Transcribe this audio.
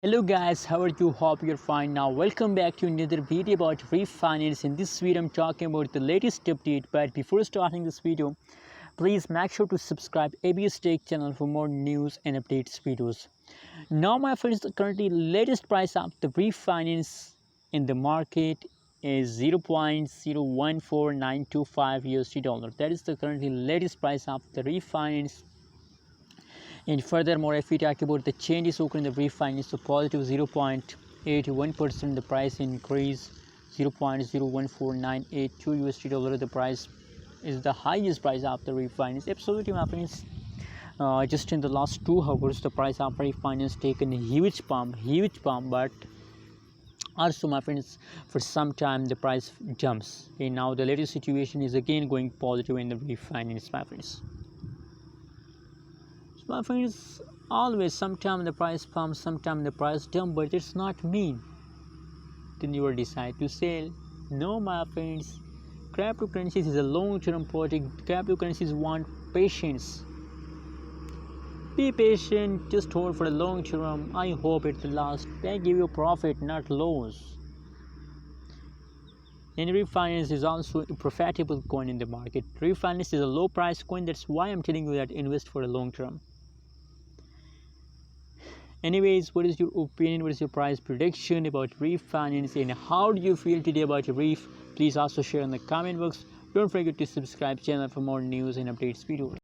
Hello guys, how are you? Hope you're fine. Now welcome back to another video about Reef Finance. In this video I'm talking about the latest update, but before starting this video, please make sure to subscribe ABS Tech channel for more news and updates videos. Now my friends, the currently latest price of the Reef Finance in the market is 0.014925 USD dollar. That is the currently latest price of the Reef Finance. And furthermore, if we talk about the changes occurring in the Reef Finance, so positive 0.81%, the price increase 0.014982 USD dollar. The price is the highest price of the Reef Finance. Absolutely, my friends. Just in the last 2 hours, the price of Reef Finance taken a huge pump, but also, my friends, for some time the price jumps. And now the latest situation is again going positive in the Reef Finance, my friends. My friends, always sometime the price pumps, sometime the price dump, but it's not mean then you will decide to sell. No, my friends, cryptocurrencies is a long-term project. Cryptocurrencies want patience. Be patient, just hold for the long term. I hope it will last. They give you profit, not loss. And Reef Finance is also a profitable coin in the market. Reef Finance is a low price coin. That's why I'm telling you that invest for the long term. Anyways, what is your opinion? What is your price prediction about Reef Finance, and how do you feel today about Reef? Please also share in the comment box. Don't forget to subscribe channel for more news and updates videos.